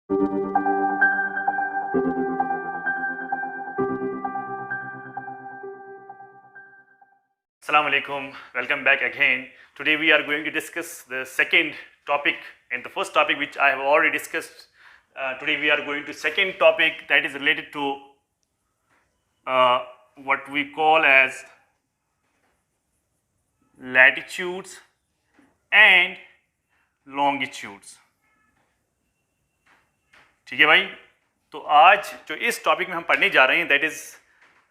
Assalamu alaikum, welcome back again. Today we are going to discuss the second topic, and the first topic which I have already discussed. Today we are going to second topic that is related to what we call as latitudes and longitudes. ठीक है भाई, तो आज जो इस topic में हम पढ़ने जा रहे हैं that is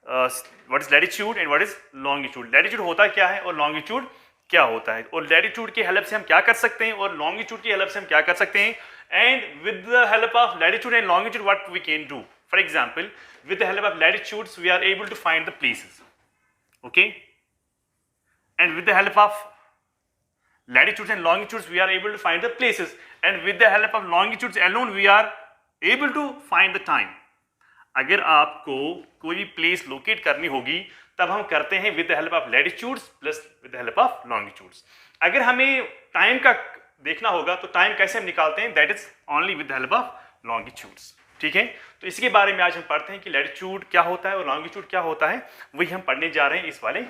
what is latitude and what is longitude. Latitude होता क्या है और लॉन्गिट्यूड क्या होता है, और लैटिट्यूड की हेल्प से हम क्या कर सकते हैं और लॉन्गिट्यूड की हेल्प से हम क्या कर सकते हैं, and with the help of latitude and longitude what we can do. For example, with the help of latitudes we are able to find the places, okay, and with the help of latitudes and longitudes we are able to find the places, and with the help of longitudes alone we are able to find the time. अगर आपको कोई place locate करनी होगी तब हम करते हैं with the help of latitudes plus with the help of longitudes. अगर हमें टाइम का देखना होगा तो टाइम कैसे हम निकालते हैं, that is only with the help of longitudes. ठीक है, तो इसके बारे में आज हम पढ़ते हैं कि लैटिट्यूड क्या होता है और लॉन्गिट्यूड क्या होता है, वही हम पढ़ने जा रहे हैं इस वाले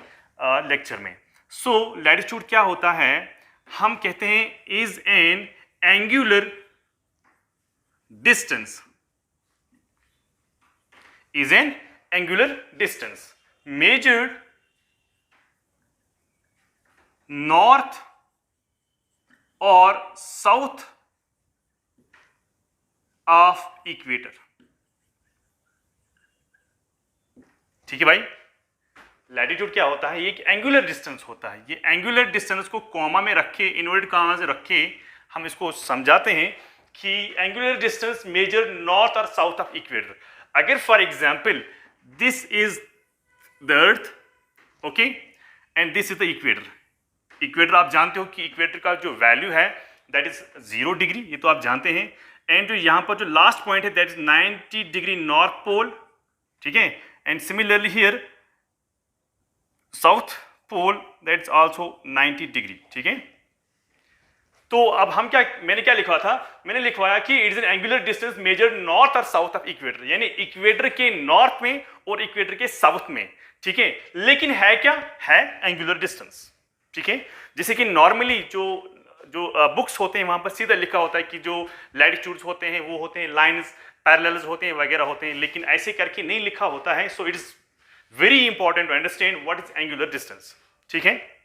लेक्चर में. सो लैटिट्यूड क्या होता है, हम कहते हैं is an angular distance, is an angular distance measured north or south of equator. ठीक है भाई, लैटिट्यूड क्या होता है, ये एक एंगुलर डिस्टेंस होता है. ये एंगुलर डिस्टेंस को कॉमा में रखे, इनवर्टेड कॉमा से रखे हम इसको समझाते हैं कि एंगुलर डिस्टेंस मेजर नॉर्थ और साउथ ऑफ इक्वेटर. अगर for example this is the earth, okay, and this is the equator. Equator आप जानते हो कि इक्वेटर का जो वैल्यू है दैट इज 0 डिग्री, ये तो आप जानते हैं. एंड जो यहाँ पर जो लास्ट पॉइंट है that is 90 degree north pole. ठीक है, and similarly here south pole that is also 90 degree. ठीक है, तो अब हम क्या, मैंने क्या लिखा था, मैंने लिखवाया कि it is an angular distance measure north और साउथ ऑफ इक्वेटर, यानी इक्वेटर के नॉर्थ में और इक्वेटर के साउथ में. ठीक है, लेकिन है क्या, है एंगुलर डिस्टेंस. ठीक है, जैसे कि नॉर्मली जो बुक्स होते हैं वहां पर सीधा लिखा होता है कि जो लैटिट्यूड्स होते हैं वो होते हैं लाइंस, पैरेलल्स होते हैं वगैरह होते हैं, लेकिन ऐसे करके नहीं लिखा होता है. So it is very important to understand what is angular distance. ठीक है,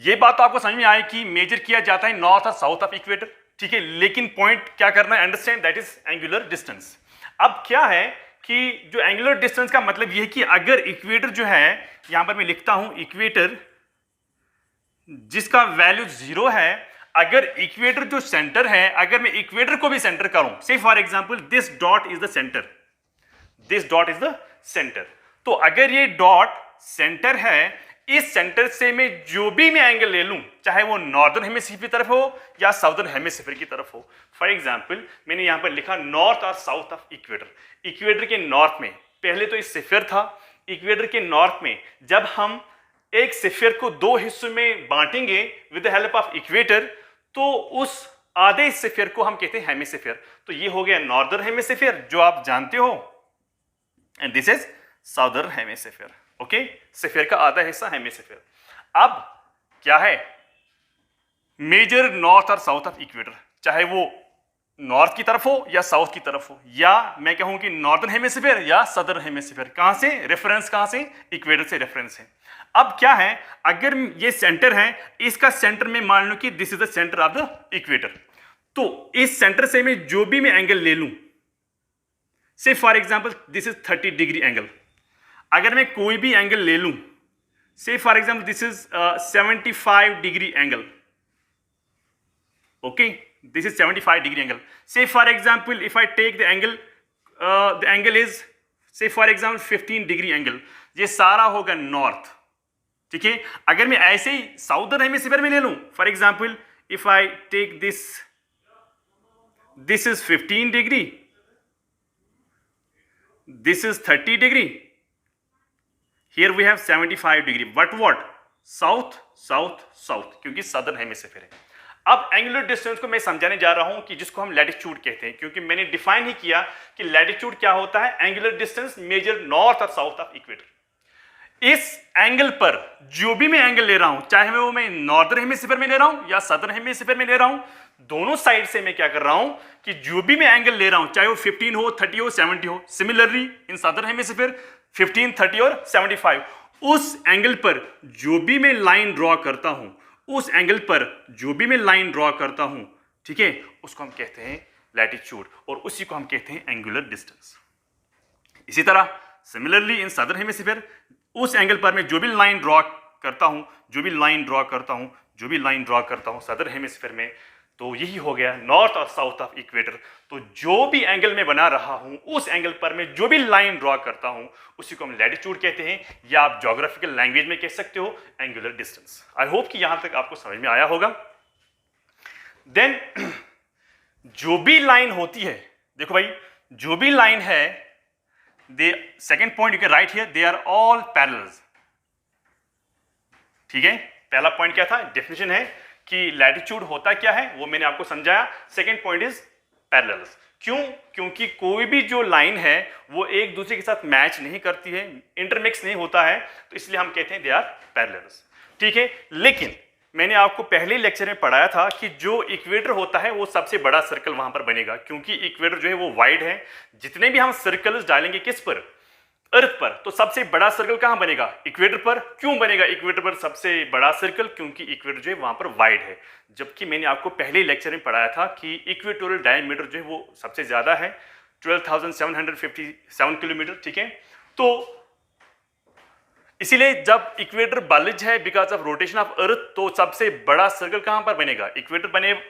ये बात तो आपको समझ में आए कि मेजर किया जाता है नॉर्थ और साउथ ऑफ इक्वेटर. ठीक है, लेकिन पॉइंट क्या करना है, understand that is angular distance. अब क्या है कि जो एंगुलर डिस्टेंस का मतलब ये है कि अगर इक्वेटर जो है, यहां पर मैं लिखता हूं इक्वेटर जिसका वैल्यू 0 है, अगर इक्वेटर जो सेंटर है, अगर मैं इक्वेटर को भी सेंटर करूं, से for example this dot is the centre, this dot is the centre, तो अगर ये डॉट सेंटर है, इस सेंटर से मैं जो भी मैं एंगल ले लूं, चाहे वो नॉर्दर्न हेमिस्फीयर की तरफ हो या साउदर्न हेमिस्फीयर की तरफ हो. फॉर एग्जांपल मैंने यहां पर लिखा नॉर्थ और साउथ ऑफ इक्वेटर. इक्वेटर के नॉर्थ में पहले तो इस स्फीयर था, इक्वेटर के नॉर्थ में जब हम एक स्फीयर को 2 हिस्सों में बांटेंगे with the help of equator, तो उस आधे स्फीयर को हम कहते हैं हेमिस्फीयर. तो ये हो गया नॉर्दर्न हेमिस्फीयर जो आप जानते हो, and this is southern hemisphere. Okay, sphere का आधा हिस्सा हेमिस्फीयर. अब क्या है, मेजर नॉर्थ और साउथ ऑफ इक्वेटर, चाहे वो नॉर्थ की तरफ हो या साउथ की तरफ हो, या मैं कहूं कि नॉर्दर्न हेमिस्फीयर या सदर्न हेमिस्फीयर. कहां से रेफरेंस, कहां से, इक्वेटर से रेफरेंस है. अब क्या है, अगर ये सेंटर है, इसका सेंटर में मान लो कि this is the centre of the equator, तो इस सेंटर से मैं जो भी मैं एंगल ले लूं, say for example this is 30 degree angle, अगर मैं कोई भी एंगल ले लूं, say for example this is 75 degree angle, okay, this is 75 degree angle. Say for example if I take the angle is say for example 15 degree angle, ये सारा होगा north. ठीक है, अगर मैं ऐसे ही साउदर्न हेमिस्फीयर में ले लूं, for example if I take this is 15 degree, this is 30 degree, here we have 75 degree, but what, south south south, क्योंकि सदर्न हेमिस्फीयर है. अब एंगुलर डिस्टेंस को मैं समझाने जा रहा हूं कि जिसको हम लैटिट्यूड कहते हैं, क्योंकि मैंने डिफाइन ही किया कि लैटिट्यूड क्या होता है, एंगुलर डिस्टेंस मेजर नॉर्थ और साउथ ऑफ इक्वेटर। इस एंगल पर जो भी मैं एंगल ले रहा हूं, चाहे वो मैं नॉर्दर्न हेमिस्फीयर में ले रहा हूं या सदर्न हेमिस्फीयर में ले रहा हूं, दोनों साइड से मैं क्या कर रहा हूं कि जो भी मैं एंगल ले रहा हूं, चाहे वो 15 हो, 30 हो, 70 हो, सिमिलरली इन सदर्न हेमिस्फीयर 15, 30 और 75, उस एंगल पर जो भी मैं लाइन ड्रॉ करता हूं, उस एंगल पर जो भी मैं लाइन ड्रॉ करता हूं, ठीक है, उसको हम कहते हैं लैटिट्यूड और उसी को हम कहते हैं एंगुलर डिस्टेंस। इसी तरह सिमिलरली इन सदर्न हेमिस्फीयर उस एंगल पर मैं जो भी लाइन ड्रॉ करता हूं, सदर्न हेमिस्फीयर में, तो यही हो गया नॉर्थ और साउथ ऑफ इक्वेटर। तो जो भी एंगल में बना रहा हूं, उस एंगल पर मैं जो भी लाइन ड्रॉ करता हूं, उसी को हम लैटिट्यूड कहते हैं, या आप ज्योग्राफिकल लैंग्वेज में कह सकते हो एंगुलर डिस्टेंस। आई होप कि यहां तक आपको समझ में आया होगा। देन जो भी लाइन होती है, देखो भाई, जो भी लाइन है, the second point you can write here, they are all parallels. ठीक है, पहला पॉइंट क्या था, डेफिनेशन है कि लैटिट्यूड होता क्या है वो मैंने आपको समझाया। Second point is parallels. क्यों? क्योंकि कोई भी जो लाइन है वो एक दूसरे के साथ मैच नहीं करती है, इंटरमिक्स नहीं होता है, तो इसलिए हम कहते हैं दे आर पैरेलल्स। ठीक है, लेकिन मैंने आपको पहले लेक्चर में पढ़ाया था कि जो इक्वेटर होता है वो सबसे बड़ा सर्कल वहां पर बनेगा, क्योंकि इक्वेटर जो है वो वाइड है। जितने भी हम सर्कल्स डालेंगे किस पर, अर्थ पर, तो सबसे बड़ा सर्कल कहां बनेगा, इक्वेटर पर। क्यों बनेगा इक्वेटर पर सबसे बड़ा सर्कल? क्योंकि इक्वेटर जो है वहां पर वाइड है। जबकि मैंने आपको पहले लेक्चर में पढ़ाया था कि इक्वेटोरियल डायमीटर जो है वो सबसे ज्यादा है, 12,757 किलोमीटर। ठीक है, तो इसीलिए जब इक्वेटर बल्ज है because of rotation of earth, तो सबसे बड़ा सर्कल कहां पर बनेगा, इक्वेटर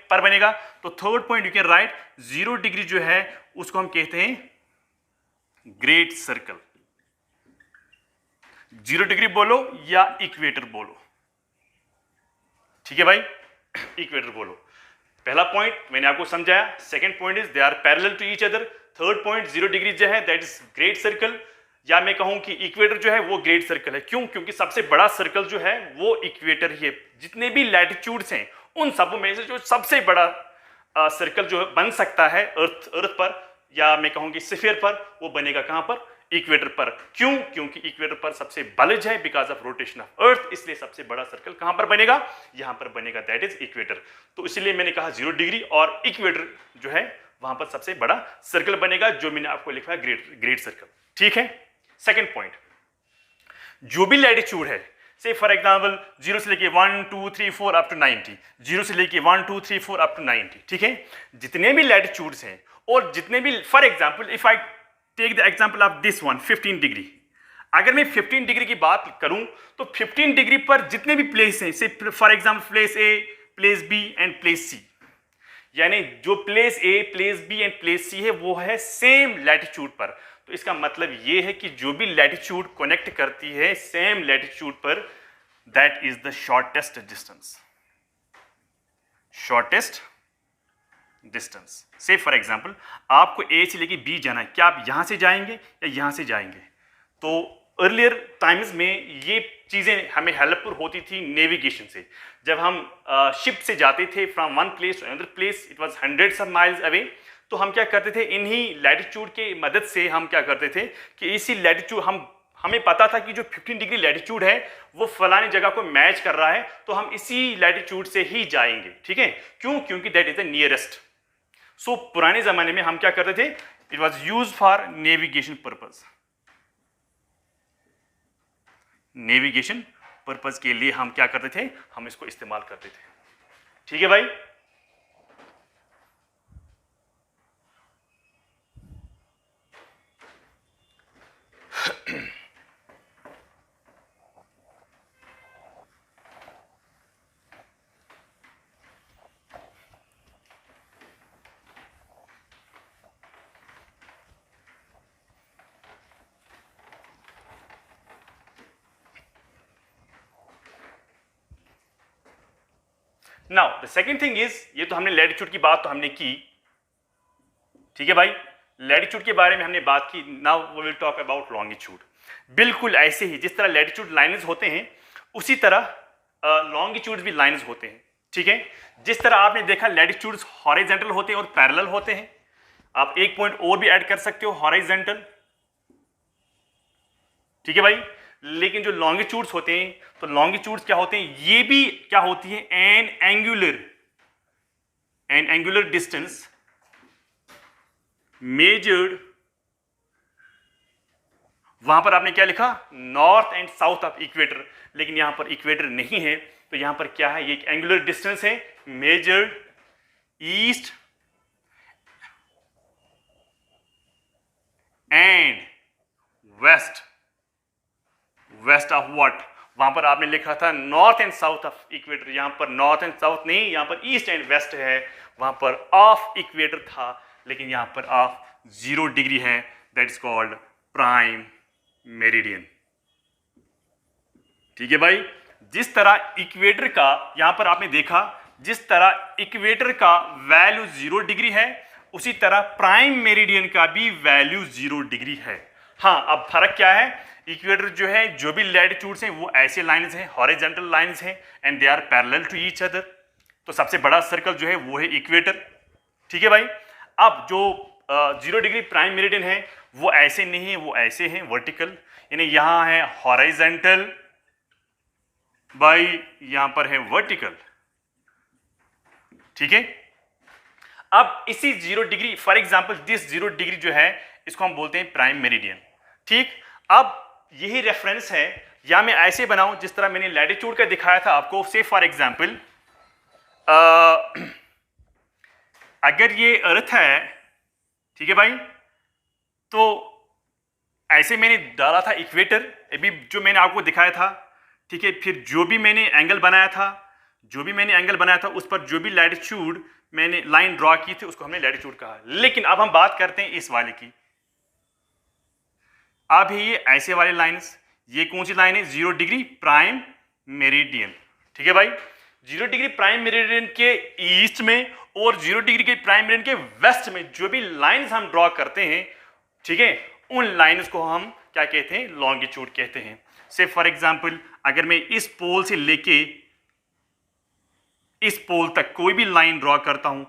पर बनेगा। तो third point you can right, 0 degree जो है उसको हम कहते हैं ग्रेट सर्कल। 0 डिग्री बोलो या इक्वेटर बोलो, ठीक है भाई, इक्वेटर बोलो। पहला पॉइंट मैंने आपको समझाया। Second point is they are parallel to each other. Third point 0 degree जो है दैट इज ग्रेट सर्कल, या मैं कहूं कि इक्वेटर जो है वो ग्रेट सर्कल है। क्यों? क्योंकि सबसे बड़ा सर्कल जो है वो इक्वेटर ही है। जितने भी लैटिट्यूड्स हैं उन सब में से जो सबसे बड़ा सर्कल जो बन सकता है अर्थ पर, या मैं कहूं कि स्फीयर पर, वो बनेगा कहां पर, इक्वेटर पर। क्यों? क्योंकि इक्वेटर पर सबसे बल्ज है because of rotation of earth, इसलिए सबसे बड़ा सर्कल कहां पर बनेगा, यहां पर बनेगा, दैट इज इक्वेटर। तो इसलिए मैंने कहा 0 डिग्री और इक्वेटर जो है वहां पर सबसे बड़ा सर्कल बनेगा, जो मैंने आपको लिखा है ग्रेट सर्कल। ठीक है, सेकंड पॉइंट, जो भी लैटिट्यूड है, से फॉर एग्जांपल 0 से लेके 1 2 3 4 अप टू 90, 0 से लेके 1 2 3 4 अप टू 90, ठीक है, जितने भी लैटिट्यूड्स हैं और जितने भी, for example if I take the example of this one 15 degree, अगर मैं 15 डिग्री की बात करूं तो 15 डिग्री पर जितने भी प्लेस हैं, say for example place A, place B and place C, यानी जो place A, place B and place C है वो है सेम लैटिट्यूड पर। तो इसका मतलब ये है कि जो भी लैटिट्यूड कनेक्ट करती है सेम लैटिट्यूड पर, that is the shortest distance. Shortest distance, से फॉर एग्जांपल आपको ए से लेके बी जाना है, क्या आप यहां से जाएंगे या यहां से जाएंगे? तो अर्लियर टाइम्स में ये चीजें हमें हेल्पफुल होती थी नेविगेशन से। जब हम शिप से जाते थे from one place to another place, it was hundreds of miles away, तो हम क्या करते थे, इन्हीं लैटिट्यूड के मदद से हम क्या करते थे कि इसी लैटिट्यूड हमें पता था कि जो 15 डिग्री लैटिट्यूड है वो फलानी जगह को मैच कर रहा है, तो हम इसी लैटिट्यूड से ही जाएंगे। ठीक है, क्यों? क्योंकि दैट इज द नियरेस्ट। सो पुराने जमाने में हम क्या करते थे, it was use for navigation purpose. Navigation purpose के लिए हम क्या करते थे, हम इसको इस्तेमाल करते थे। ठीक है भाई, now the second thing is, ये तो हमने लैटिट्यूड की बात तो हमने की, ठीक है भाई, लैटिट्यूड के बारे में हमने बात की। Now we will talk about longitude. बिल्कुल ऐसे ही जिस तरह लैटिट्यूड लाइन्स होते हैं उसी तरह लॉन्गिट्यूड भी लाइन्स होते हैं। ठीक है। जिस तरह आपने देखा लैटिट्यूड्स हॉरिजॉन्टल होते हैं और पैरेलल होते हैं। आप एक पॉइंट और भी ऐड कर सकते हो, हॉरिजॉन्टल, ठीक है भाई। लेकिन जो लॉन्गिट्यूड्स होते हैं, तो लॉन्गिट्यूड्स क्या होते हैं, ये भी क्या होती है, एन एंगुलर डिस्टेंस मेजर्ड, वहां पर आपने क्या लिखा, north and south of equator, लेकिन यहां पर इक्वेटर नहीं है, तो यहां पर क्या है, ये एक एंगुलर डिस्टेंस है measured east and west of what, वहां पर आपने लिखा था north and south of equator, यहां पर नॉर्थ एंड साउथ नहीं, यहां पर ईस्ट एंड वेस्ट है, वहां पर ऑफ इक्वेटर था, लेकिन यहां पर ऑफ 0 डिग्री है, that is called prime meridian. ठीक है भाई। जिस तरह इक्वेटर का यहां पर आपने देखा, जिस तरह इक्वेटर का वैल्यू 0 डिग्री है, उसी तरह प्राइम मेरिडियन का भी वैल्यू 0 डिग्री है। हाँ, अब फर्क क्या है, इक्वेटर जो है, जो भी लैटिट्यूड्स हैं वो ऐसे लाइंस हैं, हॉरिजॉन्टल लाइंस हैं, and they are parallel to each other. तो सबसे बड़ा सर्कल जो है वो है इक्वेटर। ठीक है भाई। अब जो 0 डिग्री प्राइम मेरिडियन है वो ऐसे नहीं है, वो ऐसे हैं वर्टिकल, यानी यहां है हॉरिजॉन्टल बाई यहां पर है वर्टिकल। ठीक है। अब इसी 0 degree, for example this 0 degree जो है, इसको हम बोलते हैं प्राइम मेरिडियन। ठीक। अब यही रेफरेंस है, या मैं ऐसे बनाऊं जिस तरह मैंने लैटिट्यूड का दिखाया था आपको, से फॉर एग्जांपल अगर ये अर्थ है, ठीक है भाई, तो ऐसे मैंने डाला था इक्वेटर, अभी जो मैंने आपको दिखाया था, ठीक है। फिर जो भी मैंने एंगल बनाया था, उस पर जो भी लैटिट्यूड मैंने लाइन ड्रॉ की थी, उसको हमने लैटिट्यूड कहा। लेकिन अब हम बात करते हैं इस वाले की। अब ये ऐसे वाले लाइंस, ये कौन सी लाइन है, 0 डिग्री प्राइम मेरिडियन। ठीक है भाई। 0 डिग्री प्राइम मेरिडियन के ईस्ट में और 0 डिग्री के प्राइम मेरिडियन के वेस्ट में जो भी लाइंस हम ड्रॉ करते हैं, ठीक है, उन लाइंस को हम क्या कहते हैं, लॉन्गिट्यूड कहते हैं। से फॉर एग्जांपल अगर मैं इस पोल से लेके इस पोल तक कोई भी लाइन ड्रॉ करता हूं,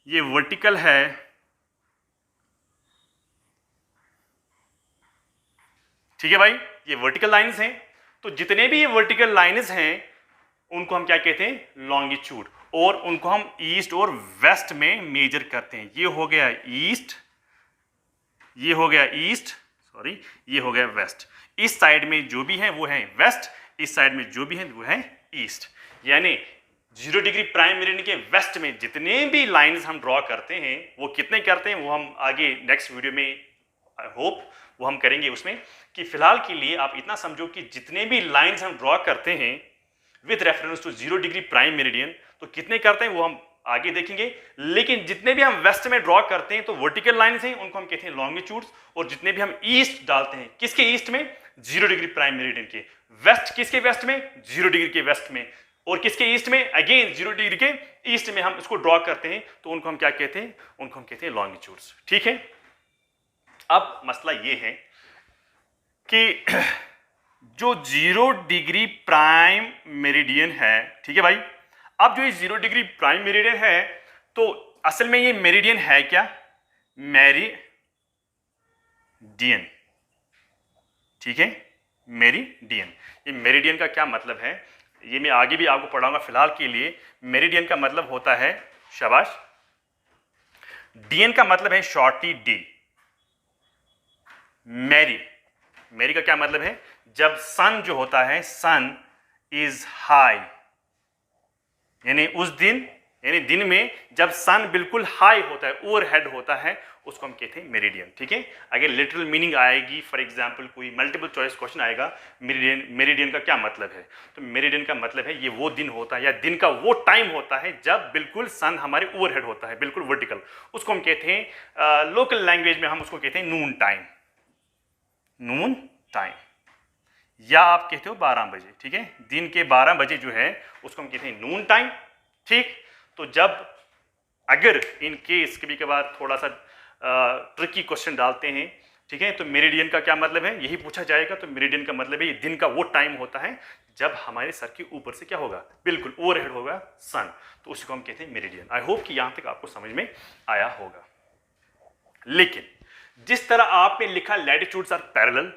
ये वर्टिकल है, ठीक है भाई, ये वर्टिकल लाइंस हैं। तो जितने भी ये वर्टिकल लाइंस हैं उनको हम क्या कहते हैं, लॉन्गिट्यूड, और उनको हम ईस्ट और वेस्ट में मेजर करते हैं। ये हो गया ईस्ट, ये हो गया ईस्ट, सॉरी, ये हो गया वेस्ट। इस साइड में जो भी है वो है वेस्ट, इस साइड में जो भी है वो है ईस्ट। यानी 0 डिग्री प्राइम मेरिडियन के वेस्ट में जितने भी लाइंस हम ड्रॉ करते हैं, वो कितने करते हैं वो हम आगे नेक्स्ट वीडियो में आई होप वो हम करेंगे उसमें। कि फिलहाल के लिए आप इतना समझो कि जितने भी लाइंस हम ड्रॉ करते हैं with reference to 0 degree prime meridian, तो कितने करते हैं वो हम आगे देखेंगे। लेकिन जितने भी हम वेस्ट में ड्रॉ करते हैं तो वर्टिकल लाइंस हैं, उनको हम कहते हैं लॉन्गिट्यूड्स। और जितने भी हम ईस्ट डालते हैं, किसके ईस्ट में, 0 डिग्री प्राइम मेरिडियन के। वेस्ट किसके वेस्ट में, 0 डिग्री के वेस्ट में। और किसके ईस्ट में, अगेन 0 डिग्री के ईस्ट में हम इसको ड्रॉ करते हैं, तो उनको हम क्या कहते हैं, उनको हम कहते हैं लॉन्गिट्यूड्स। ठीक है। अब मसला ये है कि जो 0 डिग्री प्राइम मेरिडियन है, ठीक है भाई, अब जो ये 0 डिग्री प्राइम मेरिडियन है, तो असल में ये मेरिडियन है क्या, मेरिडियन। ठीक है, मेरिडियन। ये मेरिडियन का क्या मतलब है, ये मैं आगे भी आपको पढ़ाऊंगा। फिलहाल के लिए मेरिडियन का मतलब होता है, शाबाश, डियन का मतलब है शॉर्टी डी। मेरी का क्या मतलब है, जब सन जो होता है, सन इज हाई, यानी उस दिन, यानी दिन में जब सन बिल्कुल हाई होता है, ओवरहेड होता है, उसको हम कहते हैं मेरिडियन। ठीक है। अगर लिटरल मीनिंग आएगी, फॉर एग्जांपल कोई मल्टीपल चॉइस क्वेश्चन आएगा, मेरिडियन का क्या मतलब है, तो मेरिडियन का मतलब है ये वो दिन होता है या दिन का वो टाइम होता है जब बिल्कुल सन हमारे ओवरहेड होता है, बिल्कुल वर्टिकल। उसको हम कहते हैं, लोकल लैंग्वेज में हम उसको कहते हैं नून टाइम, नून टाइम, या आप कहते हो 12 बजे। ठीक है, दिन के 12 बजे जो है उसको हम कहते हैं नून टाइम। ठीक। तो जब अगर इन केस कभी कभार थोड़ा सा ट्रिकी क्वेश्चन डालते हैं, ठीक है। तो मेरिडियन का क्या मतलब है, यही पूछा जाएगा। तो मेरिडियन का मतलब है ये दिन का वो टाइम होता है जब हमारे सर के ऊपर से क्या होगा, बिल्कुल ओवरहेड होगा सन, तो उसी को हम कहते हैं मेरिडियन। आई होप कि यहां तक आपको समझ में आया होगा। लेकिन जिस तरह आपने लिखा लैटिट्यूड्स आर पैरेलल,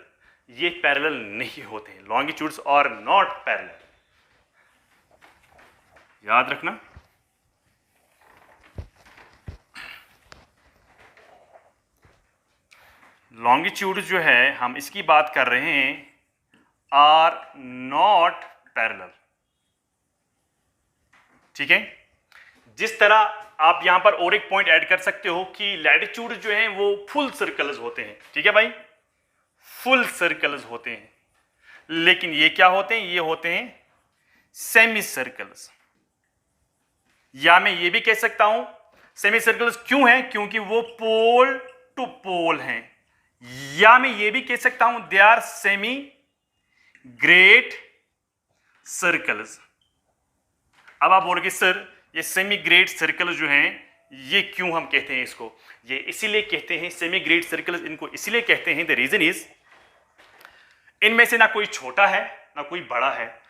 ये पैरेलल नहीं होते हैं। लॉन्गिट्यूड्स आर नॉट पैरेलल, याद रखना। लॉन्गिट्यूड जो है हम इसकी बात कर रहे हैं, आर नॉट पैरेलल, ठीक है। जिस तरह आप यहां पर और एक पॉइंट ऐड कर सकते हो कि लैटिट्यूड जो है वो फुल सर्कल्स होते हैं, ठीक है भाई, फुल सर्कल्स होते हैं। लेकिन ये क्या होते हैं, ये होते हैं सेमी सर्कल्स। या मैं ये भी कह सकता हूं सेमी सर्कल्स क्यों हैं, क्योंकि वो पोल टू पोल हैं। या मैं ये भी कह सकता हूं they are semi great circles. अब आप बोलोगे सर ये सेमी ग्रेट सर्कल जो हैं ये क्यों हम कहते हैं इसको, ये इसीलिए कहते हैं सेमी ग्रेट सर्कल्स, इनको इसीलिए कहते हैं, द रीजन इज इनमें से ना कोई छोटा है ना कोई बड़ा है।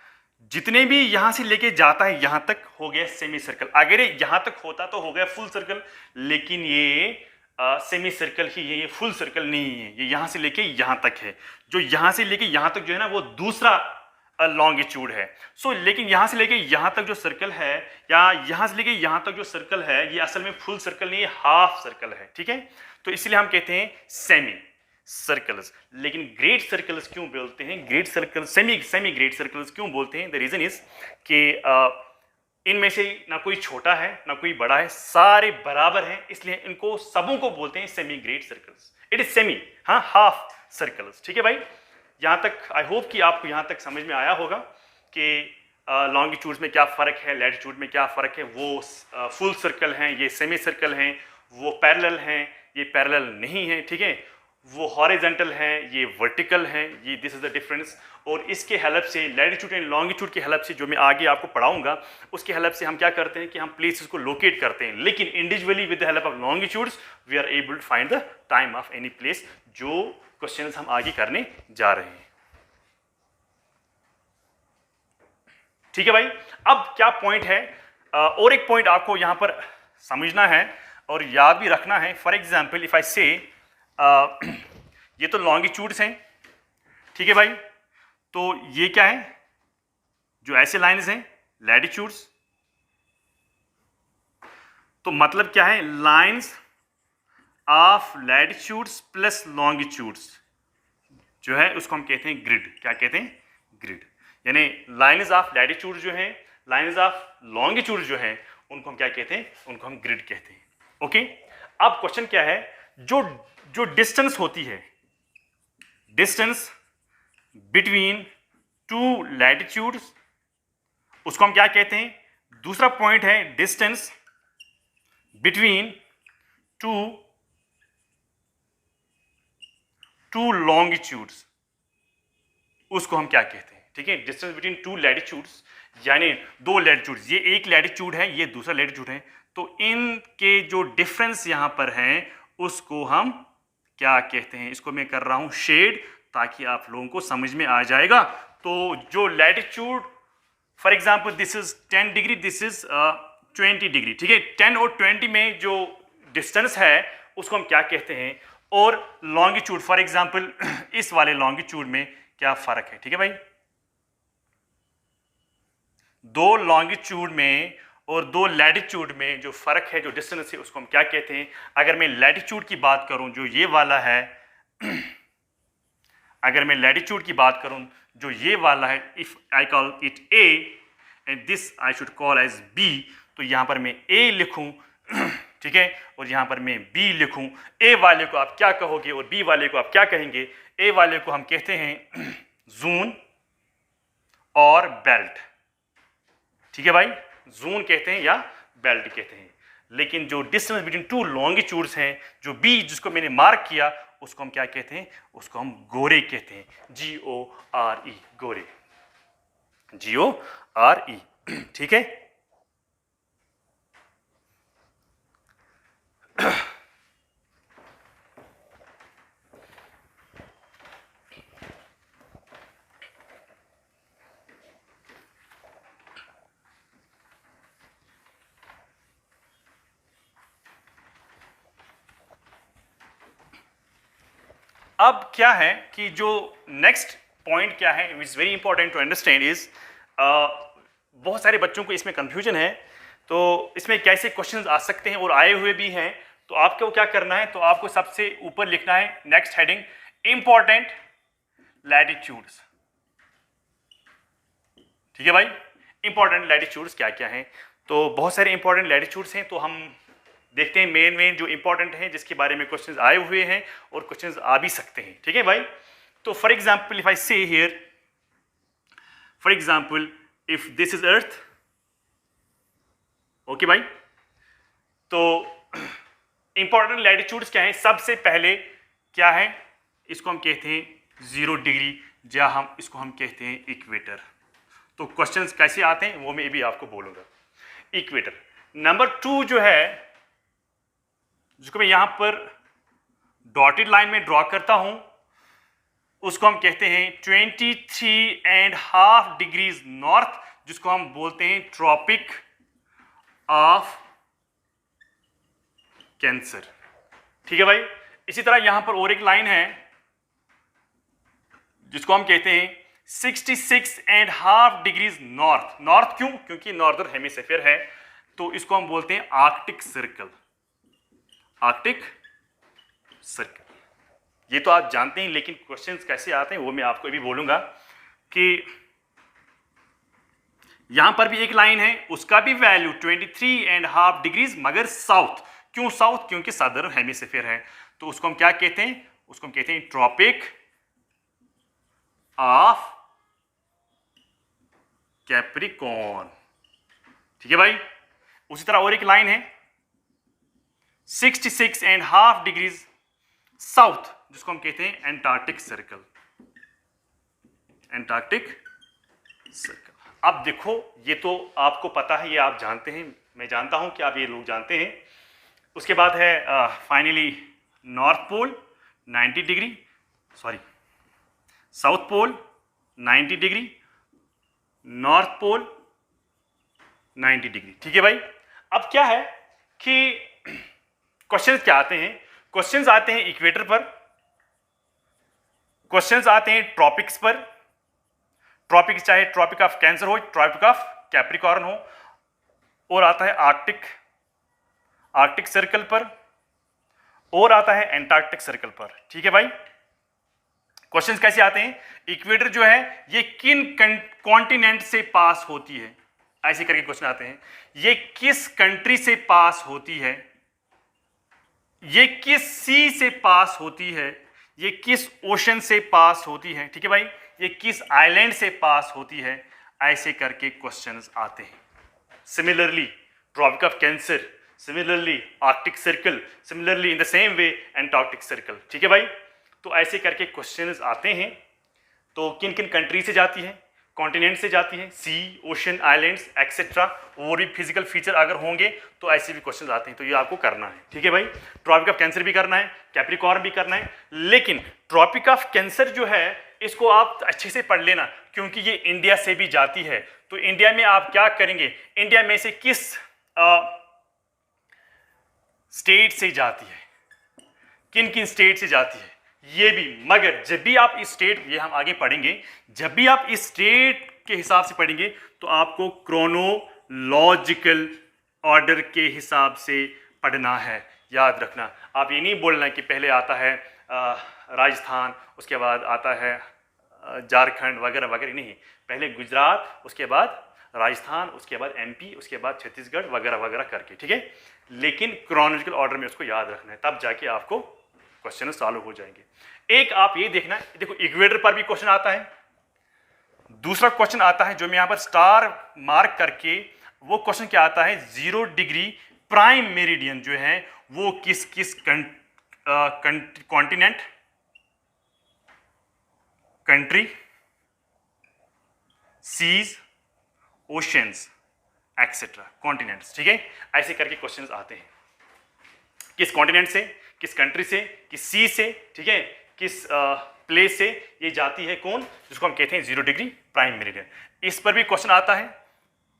जितने भी यहां से लेके जाता है यहां तक हो गया सेमी सर्कल। अगर ये यहां तक होता तो हो गया फुल सर्कल, लेकिन ये सेमी सर्कल ही है, ये फुल सर्कल नहीं है। ये यहां से लेके यहां तक है, जो यहां से लेके यहां तक जो है ना वो दूसरा लॉन्गिट्यूड है। सो लेकिन यहां से लेके यहां तक जो सर्कल है, या यहां से लेके यहां तक जो सर्कल है, ये असल में फुल सर्कल नहीं है, हाफ सर्कल है, ठीक है। तो इसलिए हम कहते हैं सेमी सर्कल्स। लेकिन ग्रेट सर्कल्स क्यों बोलते हैं, great circle semi great circles क्यों बोलते हैं, द रीजन इज कि इनमें से ना कोई छोटा है ना कोई बड़ा है, सारे बराबर हैं, इसलिए इनको सबों को बोलते हैं semi great circles. It is semi, हाँ, हाफ सर्कल्स, ठीक है भाई। यहां तक आई होप कि आपको यहां तक समझ में आया होगा कि लॉन्गिट्यूड्स में क्या फ़र्क है, लैटिट्यूड में क्या फ़र्क है। वो फुल सर्कल हैं, ये सेमी सर्कल हैं, वो पैरेलल हैं, ये पैरेलल नहीं है, ठीक है। वो हॉरिजॉन्टल हैं, ये वर्टिकल हैं, ये दिस इज द डिफरेंस। और इसके हेल्प से लैटिट्यूड एंड लॉन्गिट्यूड की हेल्प से, जो मैं आगे आपको पढ़ाऊंगा, उसके हेल्प से हम क्या करते हैं कि हम प्लेसेस को लोकेट करते हैं। लेकिन individually with the help of longitudes we are able to find the time of any place, जो क्वेश्चंस हम आगे करने जा रहे हैं, ठीक है भाई। अब क्या पॉइंट है, और एक पॉइंट आपको यहां पर समझना है और याद भी रखना है। फॉर एग्जाम्पल इफ आई से ये तो लॉन्गिट्यूड्स हैं, ठीक है भाई। तो ये क्या है, जो ऐसे लाइन्स हैं, लैटिट्यूड्स। तो मतलब क्या है, lines of latitudes plus longitudes जो है उसको हम कहते हैं ग्रिड। क्या कहते हैं, ग्रिड। यानी लाइन्स ऑफ लैटिट्यूड जो है, लाइन्स ऑफ लॉन्गिट्यूड जो है, उनको हम क्या कहते हैं, उनको हम ग्रिड कहते हैं, ओके। अब क्वेश्चन क्या है, जो डिस्टेंस होती है, डिस्टेंस बिटवीन टू लैटिट्यूड्स, उसको हम क्या कहते हैं। दूसरा पॉइंट है डिस्टेंस बिटवीन टू लॉन्गिट्यूड्स, उसको हम क्या कहते हैं, ठीक है। डिस्टेंस बिटवीन टू लैटिट्यूड्स यानी दो लैटिट्यूड्स, ये एक लैटिट्यूड है, ये दूसरा लैटिट्यूड है, तो इनके जो डिफरेंस यहां पर हैं उसको हम क्या कहते हैं। इसको मैं कर रहा हूं शेड, ताकि आप लोगों को समझ में आ जाएगा। तो जो latitude, for example this is 10 degree, this is 20 degree, ठीक है। 10 और 20 में जो डिस्टेंस है उसको हम क्या कहते हैं। और लॉन्गिट्यूड, फॉर एग्जांपल इस वाले लॉन्गिट्यूड में क्या फर्क है, ठीक है भाई। दो लॉन्गिट्यूड में और दो लैटिट्यूड में जो फर्क है, जो डिस्टेंस है, उसको हम क्या कहते हैं। अगर मैं लैटिट्यूड की बात करूं, जो ये वाला है अगर मैं लैटिट्यूड की बात करूं, जो ये वाला है, if I call it A and this I should call as B, तो यहां पर मैं ए लिखूं ठीक है, और यहां पर मैं बी लिखूं। ए वाले को आप क्या कहोगे और बी वाले को आप क्या कहेंगे। ए वाले को हम कहते हैं जोन और बेल्ट, ठीक है भाई, जोन कहते हैं या बेल्ट कहते हैं। लेकिन जो डिस्टेंस बिटवीन टू लॉन्गिट्यूड्स हैं, जो बी जिसको मैंने मार्क किया, उसको हम क्या कहते हैं, उसको हम गोरे कहते हैं, GORE, गोरे, GORE, ठीक है। अब क्या है कि जो नेक्स्ट पॉइंट क्या है, it's very important to understand is, बहुत सारे बच्चों को इसमें कंफ्यूजन है, तो इसमें कैसे क्वेश्चंस आ सकते हैं और आए हुए भी हैं। तो आपको क्या करना है, तो आपको सबसे ऊपर लिखना है नेक्स्ट हेडिंग, इंपॉर्टेंट लैटिट्यूड्स। ठीक है भाई, इंपॉर्टेंट लैटिट्यूड्स क्या क्या हैं। तो बहुत सारे इंपॉर्टेंट लैटिट्यूड्स हैं, तो हम देखते हैं मेन जो इंपॉर्टेंट हैं जिसके बारे में क्वेश्चंस आए हुए हैं और क्वेश्चंस आ भी सकते हैं। ठीक है भाई, तो फॉर एग्जाम्पल इफ आई से here, for example if this is earth, okay भाई, तो इंपॉर्टेंट लैटिट्यूड्स क्या है, सबसे पहले क्या है, इसको हम कहते हैं 0 डिग्री, या इसको हम कहते हैं इक्वेटर। तो क्वेश्चंस कैसे आते हैं वो मैं भी आपको बोलूंगा। इक्वेटर नंबर 2 जो है, जिसको मैं यहां पर डॉटेड लाइन में ड्रॉ करता हूं, उसको हम कहते हैं 23.5 डिग्रीज नॉर्थ, जिसको हम बोलते हैं ट्रॉपिक ऑफ कैंसर। ठीक है भाई, इसी तरह यहां पर और एक लाइन है जिसको हम कहते हैं 66.5 डिग्रीज नॉर्थ। नॉर्थ क्यों? क्योंकि नॉर्दर्न हेमिस्फीयर है, तो इसको हम बोलते हैं आर्कटिक सर्कल। आर्कटिक सर्कल, ये तो आप जानते हैं, लेकिन क्वेश्चंस कैसे आते हैं वो मैं आपको अभी बोलूंगा। कि यहां पर भी एक लाइन है, उसका भी वैल्यू 23.5 डिग्रीज, मगर साउथ। क्यों साउथ? क्योंकि सदर्न हेमिस्फीयर है, तो उसको हम क्या कहते हैं, उसको हम कहते हैं ट्रॉपिक ऑफ कैप्रिकॉर्न। ठीक है भाई, उसी तरह और एक लाइन है 66.5 डिग्रीज साउथ, जिसको हम कहते हैं एंटार्क्टिक सर्कल। एंटार्क्टिक सर्कल, अब देखो ये तो आपको पता है, ये आप जानते हैं, मैं जानता हूं कि आप ये लोग जानते हैं। उसके बाद है finally north pole 90 degree, sorry south pole 90 degree, north pole 90 degree. ठीक है भाई, अब क्या है कि क्वेश्चंस क्या आते हैं, क्वेश्चंस आते हैं इक्वेटर पर, क्वेश्चंस आते हैं ट्रॉपिक्स पर, ट्रॉपिक चाहे ट्रॉपिक ऑफ कैंसर हो, ट्रॉपिक ऑफ कैप्रिकॉर्न हो, और आता है आर्कटिक सर्कल पर, और आता है एंटार्क्टिक सर्कल पर। ठीक है भाई, क्वेश्चंस कैसे आते हैं, इक्वेटर जो है ये किन कॉन्टिनेंट से पास होती है, ऐसे करके क्वेश्चन आते हैं। ये किस कंट्री से पास होती है, ये किस सी से पास होती है, ये किस ओशन से पास होती है। ठीक है भाई, ये किस आइलैंड से पास होती है, ऐसे करके क्वेश्चंस आते हैं। Similarly Tropic of Cancer, similarly Arctic Circle, similarly in the same way Antarctic Circle. ठीक है भाई, तो ऐसे करके क्वेश्चंस आते हैं। तो किन किन कंट्री से जाती है, कॉन्टिनेंट से जाती है, सी, ओशन, आइलैंड्स एक्सेट्रा, और भी फिजिकल फीचर अगर होंगे तो ऐसे भी क्वेश्चंस आते हैं, तो ये आपको करना है। ठीक है भाई, ट्रॉपिक ऑफ कैंसर भी करना है, कैप्रिकॉर्न भी करना है, लेकिन ट्रॉपिक ऑफ कैंसर जो है इसको आप अच्छे से पढ़ लेना, क्योंकि ये इंडिया से भी जाती है। तो इंडिया में आप क्या करेंगे, इंडिया में से किस स्टेट से जाती है, किन किन स्टेट से जाती है, ये भी। मगर जब भी आप इस स्टेट, ये हम आगे पढ़ेंगे, जब भी आप इस स्टेट के हिसाब से पढ़ेंगे तो आपको क्रोनोलॉजिकल ऑर्डर के हिसाब से पढ़ना है, याद रखना। आप ये नहीं बोलना कि पहले आता है राजस्थान, उसके बाद आता है झारखंड वगैरह वगैरह, नहीं, पहले गुजरात, उसके बाद राजस्थान, उसके बाद एमपी, उसके बाद छत्तीसगढ़ वगैरह वगैरह करके। ठीक है, लेकिन क्रोनोलॉजिकल ऑर्डर में उसको याद रखना है, तब जाके आपको क्वेश्चन सॉल्व हो जाएंगे। एक आप ये देखना, देखो इक्वेटर पर भी क्वेश्चन आता है, दूसरा क्वेश्चन आता है जो मैं यहां पर स्टार मार्क करके, वो क्वेश्चन क्या आता है, 0 डिग्री प्राइम मेरिडियन जो है वो किस किस continent, country, seas, oceans etcetera, continents. ठीक है, ऐसे करके क्वेश्चंस आते हैं, किस कॉन्टिनेंट से, किस कंट्री से, किस सी से, ठीक है, किस प्लेस से ये जाती है, कौन, जिसको हम कहते हैं 0 डिग्री प्राइम मेरिडियन। इस पर भी क्वेश्चन आता है,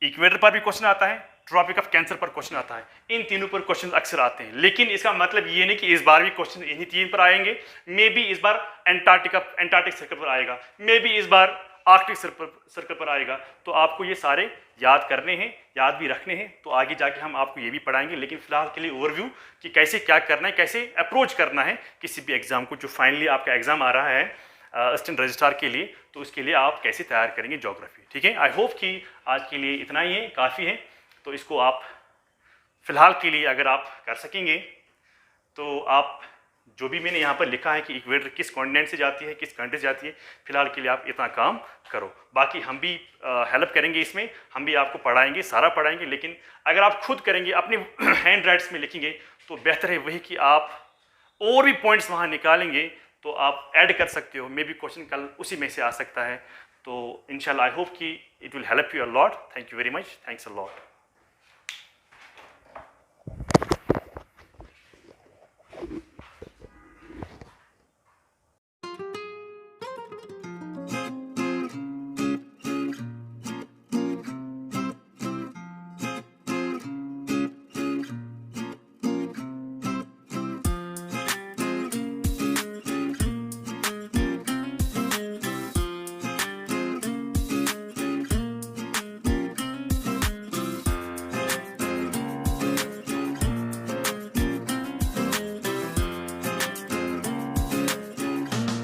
इक्वेटर पर भी क्वेश्चन आता है, ट्रॉपिक ऑफ कैंसर पर क्वेश्चन आता है, इन तीनों पर क्वेश्चन अक्सर आते हैं। लेकिन इसका मतलब ये नहीं कि इस बार भी क्वेश्चन इन्हीं तीन पर आएंगे। मे बी इस बार एंटार्क्टिक सर्कल पर आएगा, मे बी इस बार आर्कटिक सर्कल पर आएगा। तो आपको ये सारे याद करने हैं, याद भी रखने हैं। तो आगे जाके हम आपको ये भी पढ़ाएंगे, लेकिन फिलहाल के लिए ओवरव्यू कि कैसे क्या करना है, कैसे अप्रोच करना है किसी भी एग्जाम को। जो फाइनली आपका एग्जाम आ रहा है असिस्टेंट रजिस्ट्रार के लिए, तो उसके लिए आप कैसे तैयार करेंगे ज्योग्राफी। ठीक है, आई होप कि आज के लिए इतना ही है, काफ़ी है। तो इसको आप फिलहाल के लिए अगर आप कर सकेंगे तो आप जो भी मैंने यहाँ पर लिखा है कि इक्वेटर किस कॉन्टिनेंट से जाती है, किस कंट्री से जाती है, फिलहाल के लिए आप इतना काम करो। बाकी हम भी हेल्प करेंगे इसमें, हम भी आपको पढ़ाएंगे, सारा पढ़ाएंगे। लेकिन अगर आप खुद करेंगे, अपने हैंड राइट्स में लिखेंगे, तो बेहतर है वही कि आप और भी पॉइंट्स वहाँ निकालेंगे तो आप ऐड कर सकते हो। मे बी क्वेश्चन कल उसी में से आ सकता है। तो इंशाल्लाह आई होप कि it will help you a lot. Thank you very much, thanks a lot.